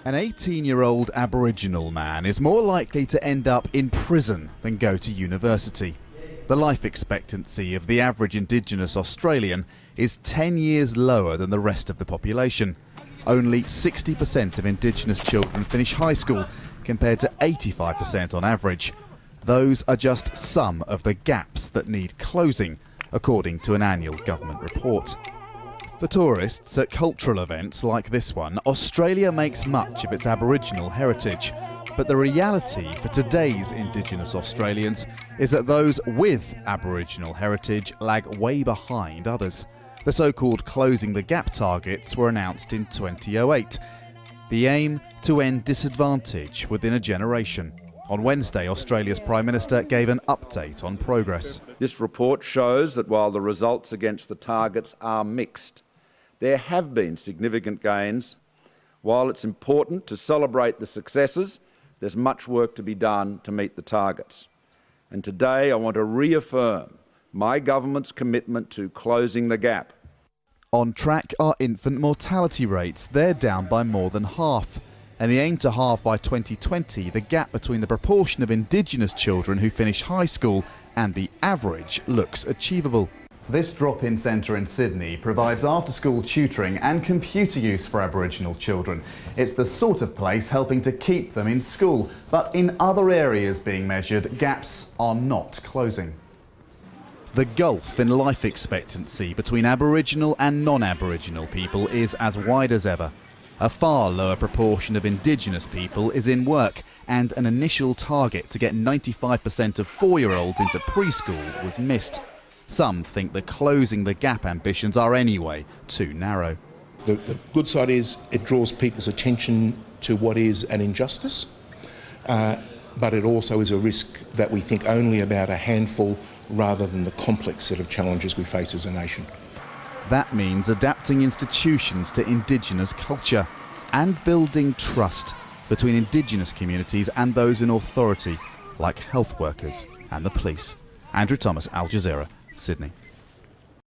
An 18-year-old Aboriginal man is more likely to end up in prison than go to university. The life expectancy of the average Indigenous Australian is 10 years lower than the rest of the population. Only 60% of Indigenous children finish high school, compared to 85% on average. Those are just some of the gaps that need closing, according to an annual government report. For tourists at cultural events like this one, Australia makes much of its Aboriginal heritage. But the reality for today's Indigenous Australians is that those with Aboriginal heritage lag way behind others. The so-called Closing the Gap targets were announced in 2008. The aim to end disadvantage within a generation. On Wednesday, Australia's Prime Minister gave an update on progress. This report shows that while the results against the targets are mixed, there have been significant gains. While it's important to celebrate the successes, there's much work to be done to meet the targets. And today I want to reaffirm my government's commitment to closing the gap. On track are infant mortality rates. They're down by more than half. And the aim to halve by 2020 the gap between the proportion of Indigenous children who finish high school and the average looks achievable. This drop-in centre in Sydney provides after-school tutoring and computer use for Aboriginal children. It's the sort of place helping to keep them in school. But in other areas being measured, gaps are not closing. The gulf in life expectancy between Aboriginal and non-Aboriginal people is as wide as ever. A far lower proportion of Indigenous people is in work, and an initial target to get 95% of 4-year-olds into preschool was missed. Some think the Closing the Gap ambitions are anyway too narrow. The good side is it draws people's attention to what is an injustice, but it also is a risk that we think only about a handful rather than the complex set of challenges we face as a nation. That means adapting institutions to Indigenous culture and building trust between Indigenous communities and those in authority, like health workers and the police. Andrew Thomas, Al Jazeera, Sydney.